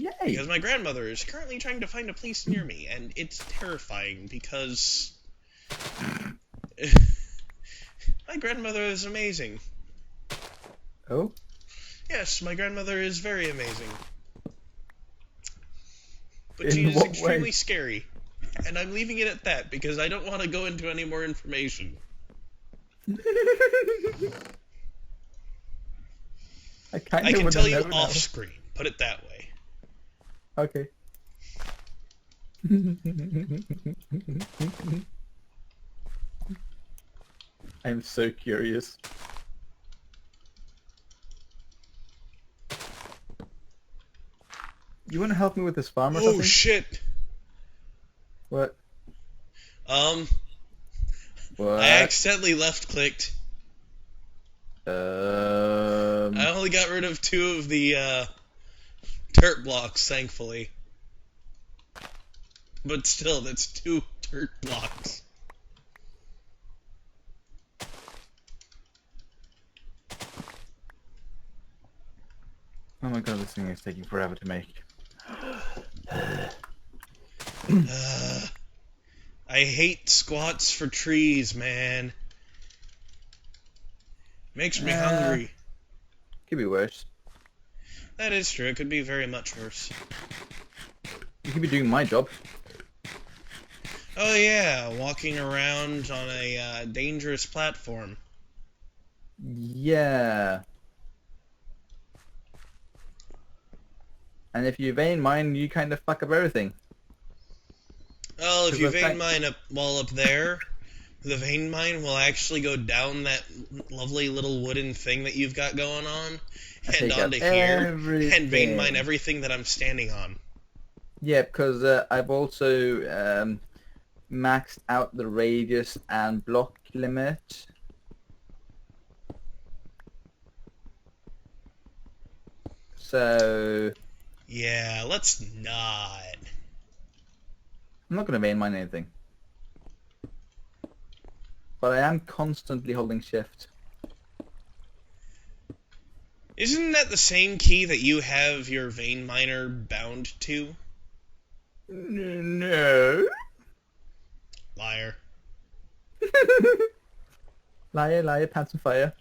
Yay! Because my grandmother is currently trying to find a place near me, and it's terrifying because my grandmother is amazing. Oh? Yes, my grandmother is very amazing. But In she is what extremely way? scary. And I'm leaving it at that because I don't want to go into any more information. I kind I of can want tell to you know now. off screen, put it that way. Okay. I'm so curious. You want to help me with this farm or Oh something? shit! What? I What? accidentally left-clicked. I Um. only got rid of 2 of the dirt blocks, thankfully. But still, that's 2 dirt blocks. Oh my god, this thing is taking forever to make. I hate squats for trees, man. Makes me hungry. Could be worse. That is true. It could be very much worse. You could be doing my job. Oh yeah, walking around on a dangerous platform. Yeah. And if you vein mine, you kind of fuck up everything. Well, if 'Cause you the vein fact- mine up there, the vein mine will actually go down that lovely little wooden thing that you've got going on, and take out onto here, and vein everything. mine everything that I'm standing on. Yeah, because I've also maxed out the radius and block limit. So Yeah, let's not. I'm not going to vein mine anything. But I am constantly holding shift. Isn't that the same key that you have your vein miner bound to? No. Liar. Liar, liar, pants on fire.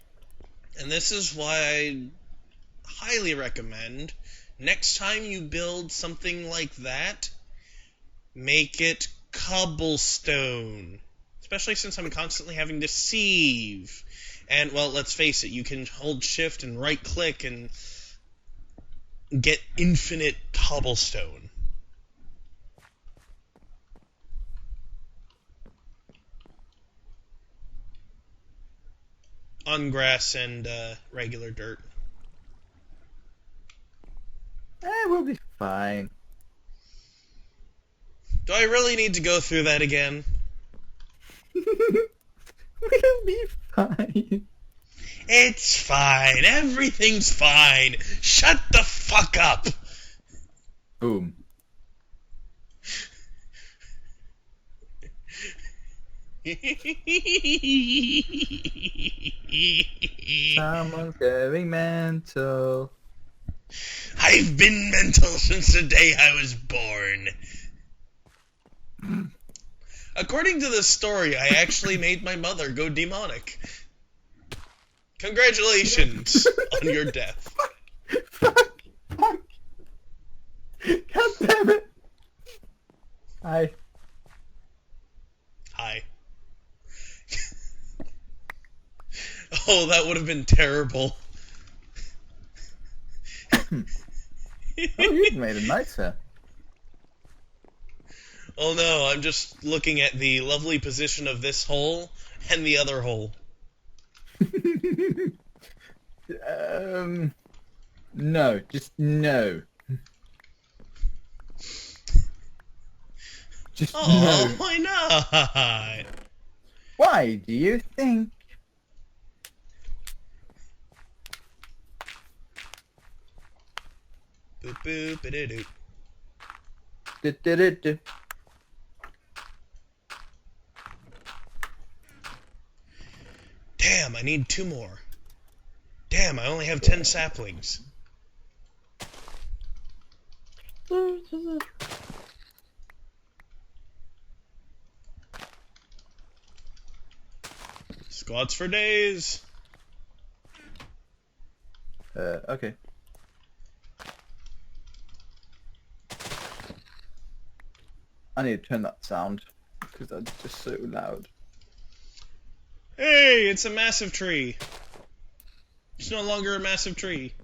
And this is why I highly recommend next time you build something like that, make it cobblestone. Especially since I'm constantly having to sieve. And, well, let's face it, you can hold shift and right click and get infinite cobblestone. On grass and regular dirt. We'll be fine. Do I really need to go through that again? We'll be fine. It's fine. Everything's fine. Shut the fuck up. Boom. Someone's going mental. I've been mental since the day I was born. According to this story, I actually made my mother go demonic. Congratulations on your death. Fuck. Fuck. God damn it. Hi. Hi. Oh, that would have been terrible. Oh, you've made it nicer. Oh no, I'm just looking at the lovely position of this hole and the other hole. No, just no. Just Oh, no. why not? Why do you think? Boop boop ba-da-doo. Du-du-du-du. Damn, I need 2 more. Damn, I only have 10 saplings. Squats for days. Okay. I need to turn that sound because that's just so loud. Hey, it's a massive tree. It's no longer a massive tree.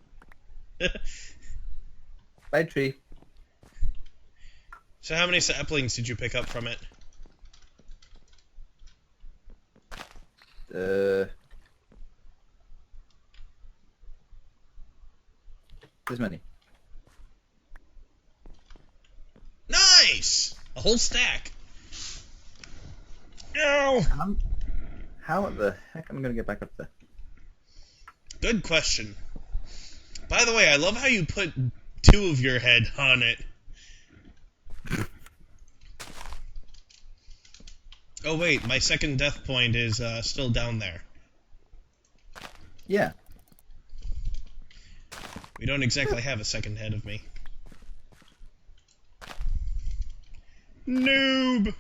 Bye, tree. So how many saplings did you pick up from it? This many. Nice! A whole stack. No! How the heck am I gonna get back up there? Good question. By the way, I love how you put 2 of your head on it. Oh wait, my second death point is still down there. Yeah. We don't exactly have a second head of me. Noob!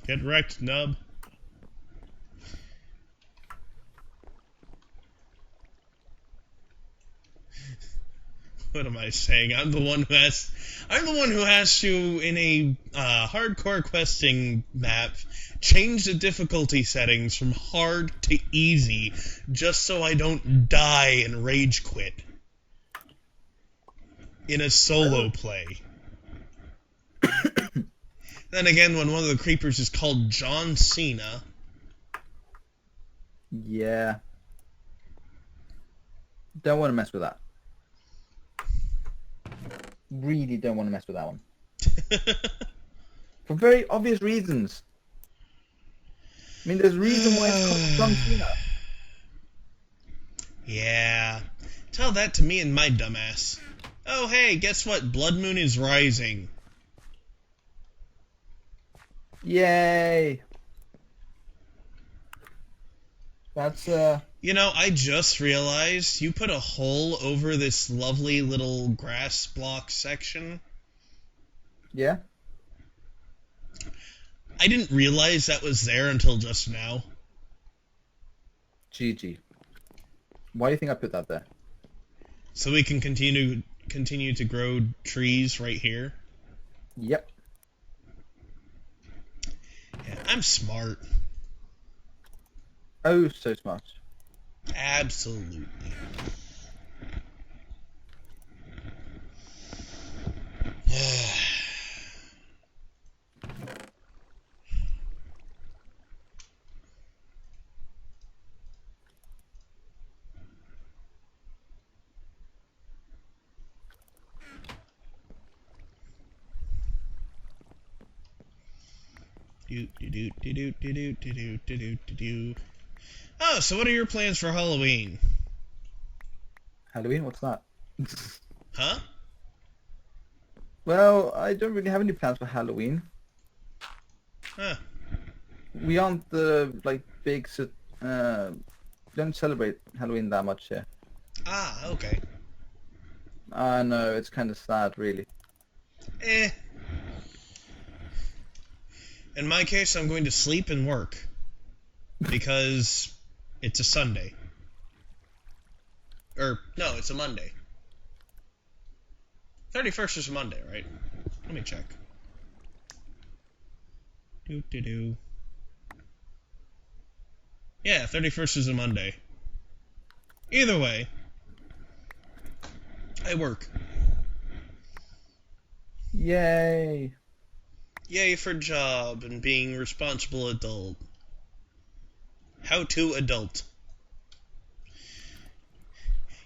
Get wrecked, nub. What am I saying? I'm the one who has to, in a hardcore questing map, change the difficulty settings from hard to easy, just so I don't die and rage quit in a solo play. Then again, when one of the creepers is called John Cena. Yeah. Don't want to mess with that. Really don't want to mess with that one. For very obvious reasons. I mean, there's a reason why it's called John Cena. Yeah. Tell that to me and my dumbass. Oh, hey, guess what? Blood Moon is rising. Yay! That's, You know, I just realized you put a hole over this lovely little grass block section. Yeah? I didn't realize that was there until just now. GG. Why do you think I put that there? So we can continue to grow trees right here. Yep. Yeah, I'm smart. Oh, so smart. Absolutely. Oh, so what are your plans for Halloween? Halloween? What's that? Huh? Well, I don't really have any plans for Halloween. Huh. We aren't the, like, big... don't celebrate Halloween that much here. Ah, okay. I know, it's kind of sad, really. Eh. In my case, I'm going to sleep and work. Because it's a Sunday. Or, no, it's a Monday. 31st is a Monday, right? Let me check. Yeah, 31st is a Monday. Either way, I work. Yay! Yay for job and being responsible adult. How to adult.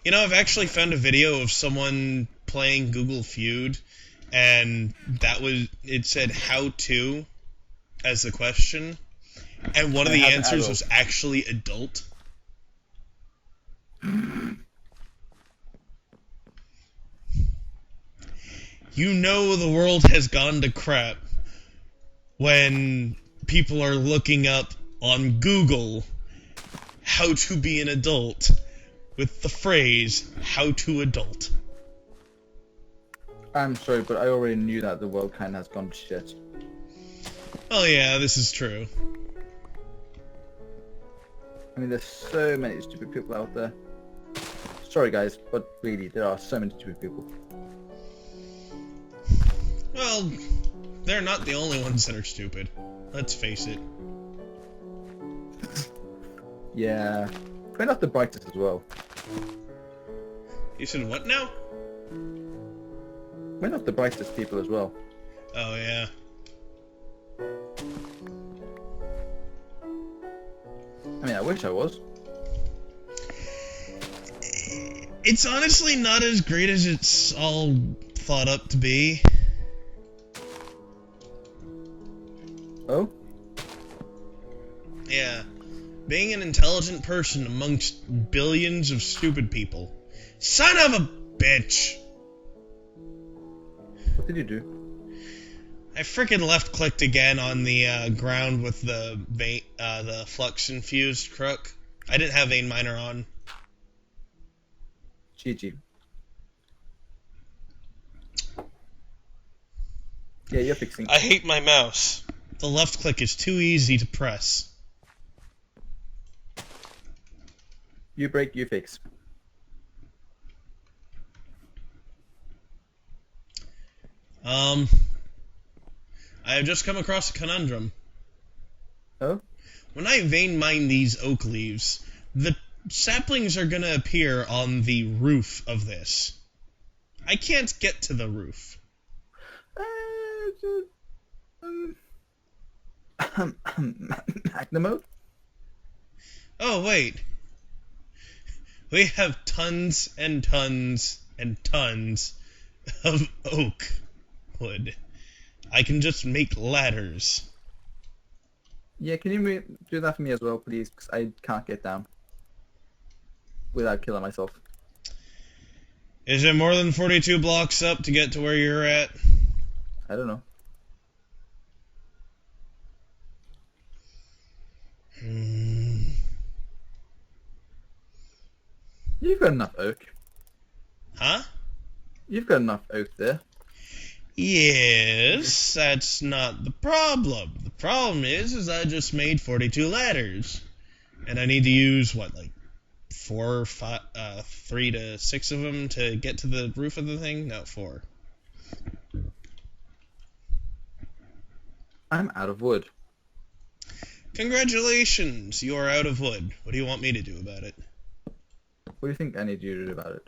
You know, I've actually found a video of someone playing Google Feud, and it said how to as the question, and one of the answers was actually adult. You know the world has gone to crap when people are looking up on Google how to be an adult with the phrase, how to adult. I'm sorry, but I already knew that the world kind of has gone to shit. Oh yeah, this is true. I mean, there's so many stupid people out there. Sorry guys, but really, there are so many stupid people. Well, they're not the only ones that are stupid. Let's face it. Yeah. We're not the brightest as well. You said what now? We're not the brightest people as well. Oh yeah. I mean, I wish I was. It's honestly not as great as it's all thought up to be. Oh? Yeah. Being an intelligent person amongst billions of stupid people. Son of a bitch! What did you do? I frickin' left-clicked again on the ground with the flux-infused crook. I didn't have vein miner on. GG. Yeah, you're fixing. I hate my mouse. The left-click is too easy to press. You break, you fix. I have just come across a conundrum. Oh? When I vein mine these oak leaves, the saplings are gonna appear on the roof of this. I can't get to the roof. MacLeod? Oh, wait. We have tons and tons and tons of oak wood. I can just make ladders. Yeah, can you do that for me as well, please? Because I can't get down without killing myself. Is it more than 42 blocks up to get to where you're at? I don't know. You've got enough oak. Huh? You've got enough oak there. Yes, that's not the problem. The problem is I just made 42 ladders. And I need to use, what, like 3 to 6 of them to get to the roof of the thing? No, 4. I'm out of wood. Congratulations, you are out of wood. What do you want me to do about it? What do you think I need you to do about it?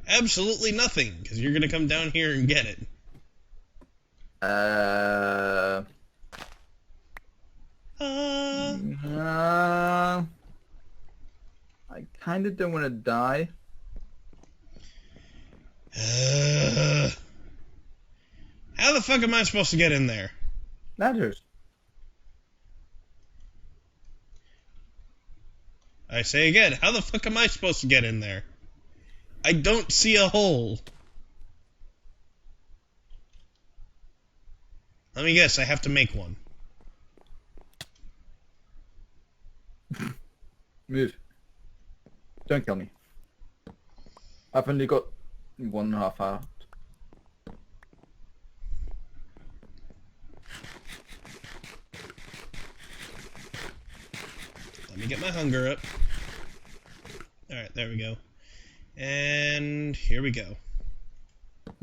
Absolutely nothing, because you're going to come down here and get it. I kind of don't want to die. How the fuck am I supposed to get in there? Ladders. I say again, how the fuck am I supposed to get in there? I don't see a hole. Let me guess, I have to make one. Move. Don't kill me. I've only got 1.5 heart. Let me get my hunger up. Alright, there we go. And here we go.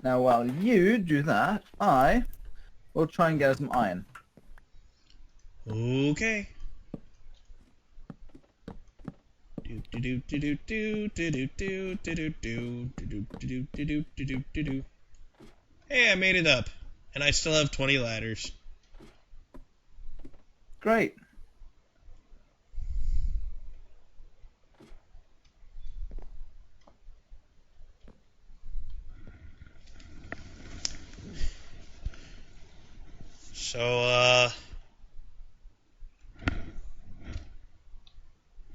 Now while you do that, I will try and get some iron. Okay. Hey, I made it up. And I still have 20 ladders. Great. So,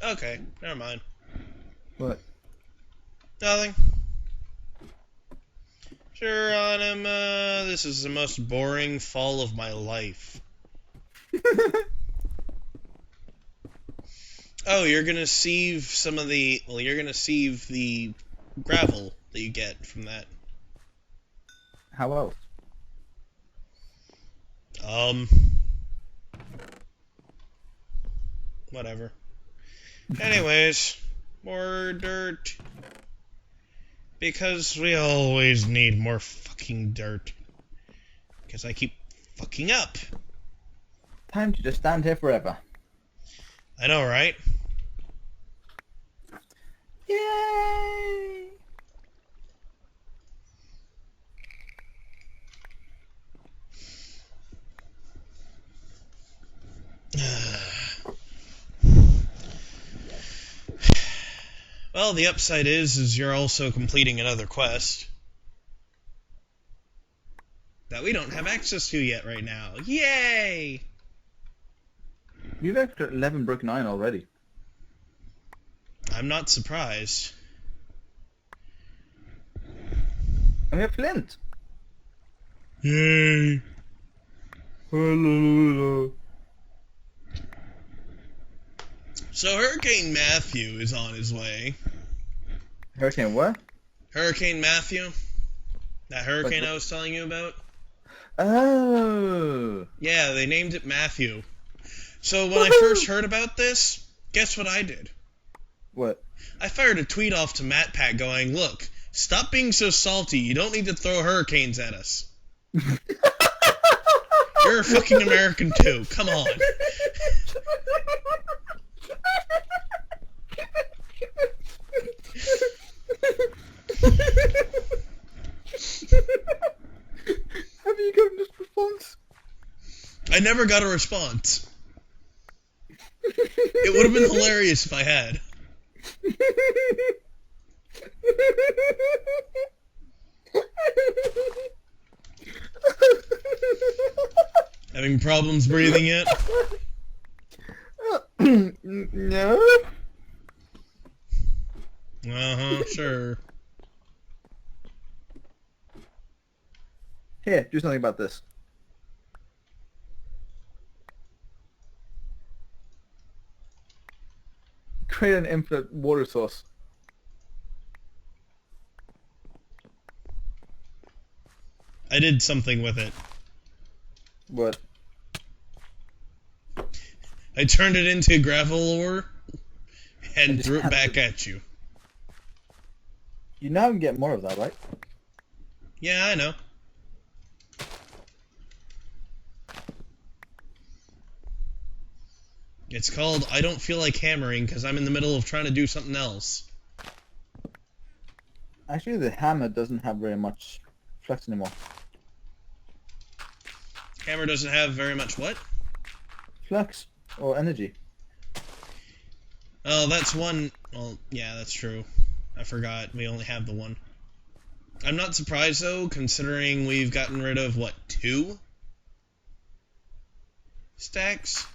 okay, never mind. What? Nothing. Sure, Anima, this is the most boring fall of my life. Oh, you're gonna sieve some of the... Well, you're gonna sieve the gravel that you get from that. How else? Whatever. Anyways, more dirt. Because we always need more fucking dirt. Because I keep fucking up. Time to just stand here forever. I know, right? Yay! Well, the upside is you're also completing another quest that we don't have access to yet right now. Yay! You've extra 11 broken iron already. I'm not surprised. And we have flint. Yay! So Hurricane Matthew is on his way. Hurricane what? Hurricane Matthew? That hurricane I was telling you about? Oh! Yeah, they named it Matthew. So when I first heard about this, guess what I did? What? I fired a tweet off to MatPat going, look, stop being so salty. You don't need to throw hurricanes at us. You're a fucking American too. Come on. Have you gotten this response? I never got a response. It would have been hilarious if I had. Having problems breathing yet? No. Uh-huh, sure. Here, do something about this. Create an infinite water source. I did something with it. What? I turned it into gravel ore and just threw it have back to- at you. You now can get more of that, right? Yeah, I know. It's called I don't feel like hammering because I'm in the middle of trying to do something else. Actually, the hammer doesn't have very much flux anymore. Hammer doesn't have very much what? Flux or energy. Oh, that's one. Well, yeah, that's true. I forgot. We only have the one. I'm not surprised, though, considering we've gotten rid of, what, 2 stacks?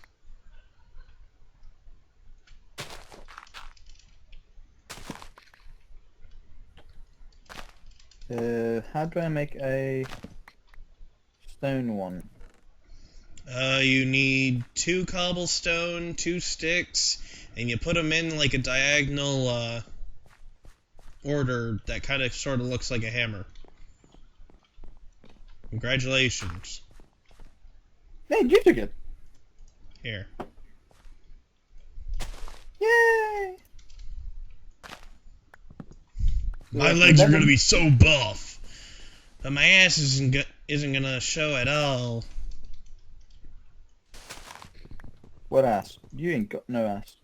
How do I make a stone one? You need 2 cobblestone, 2 sticks, and you put them in like a diagonal order that kind of sort of looks like a hammer. Congratulations. Hey, you took it. Here. Yay! My legs are gonna be so buff, but my ass isn't gonna show at all. What ass? You ain't got no ass.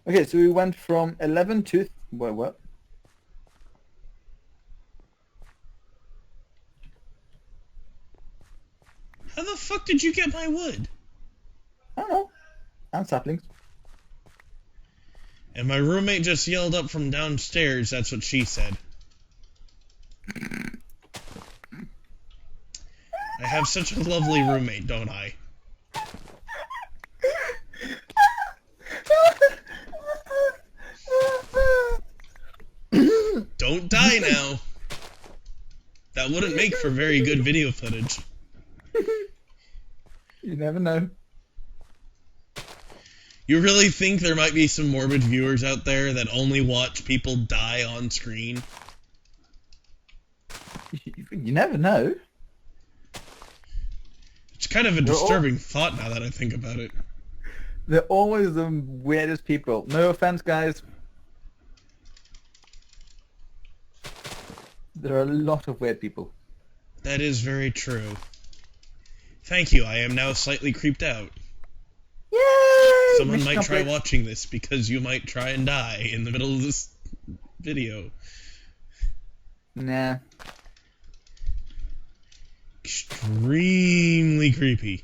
Okay, so we went from 11 to... What? How the fuck did you get my wood? I don't know. And saplings. And my roommate just yelled up from downstairs, that's what she said. I have such a lovely roommate, don't I? Don't die now. That wouldn't make for very good video footage. You never know. You really think there might be some morbid viewers out there that only watch people die on screen? You never know. It's kind of a disturbing thought now that I think about it. They're always the weirdest people. No offense, guys. There are a lot of weird people. That is very true. Thank you, I am now slightly creeped out. Yay! Someone might try watching this because you might try and die in the middle of this video. Nah. Extremely creepy.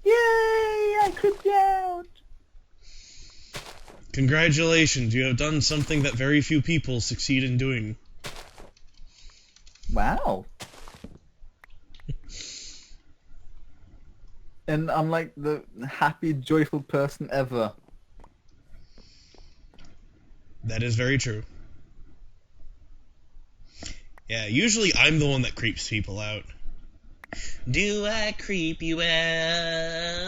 Yay! I creeped you out! Congratulations, you have done something that very few people succeed in doing. Wow. And I'm like the happy, joyful person ever. That is very true. Yeah, usually I'm the one that creeps people out. Do I creep you out?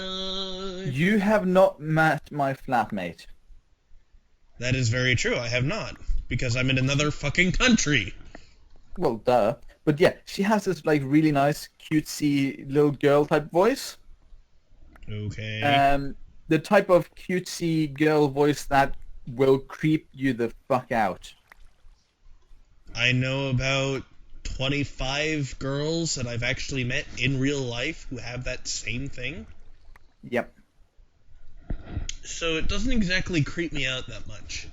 You have not met my flatmate. That is very true, I have not. Because I'm in another fucking country. Well, duh. But yeah, she has this like really nice, cutesy little girl type voice. Okay. The type of cutesy girl voice that will creep you the fuck out. I know about 25 girls that I've actually met in real life who have that same thing. Yep. So it doesn't exactly creep me out that much.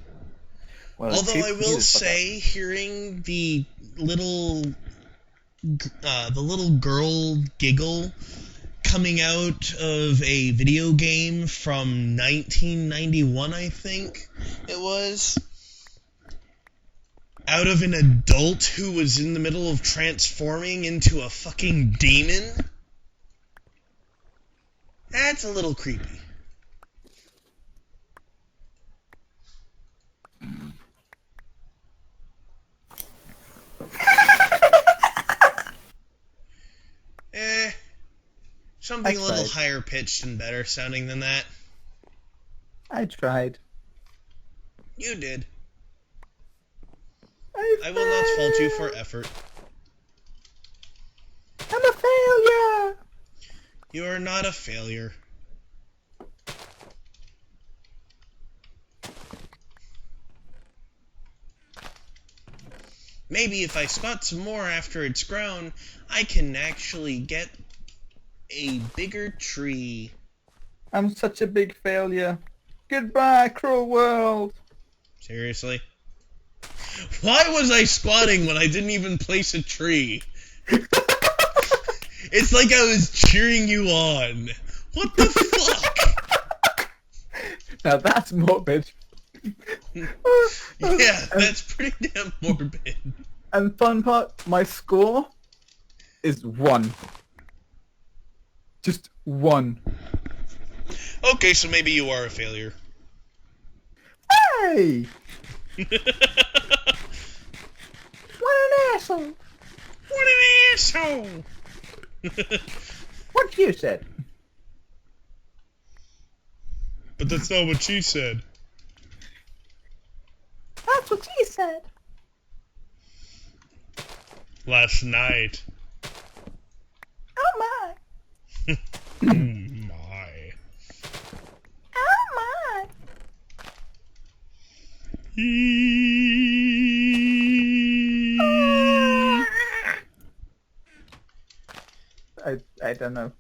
Well, although I will say, hearing the little girl giggle coming out of a video game from 1991, I think it was, out of an adult who was in the middle of transforming into a fucking demon, that's a little creepy. Something a little higher pitched and better sounding than that. I tried. You did. I will not fault you for effort. I'm a failure! You are not a failure. Maybe if I spot some more after it's grown, I can actually get a bigger tree. I'm such a big failure. Goodbye, cruel world. Seriously? Why was I squatting when I didn't even place a tree? It's like I was cheering you on. What the fuck? Now that's morbid. Yeah, that's pretty damn morbid. And fun part, my score is 1. Just 1. Okay, so maybe you are a failure. Hey! What an asshole! What an asshole! What you said? But that's not what she said. That's what she said. Last night. Oh my! Oh my. Oh my! I don't know.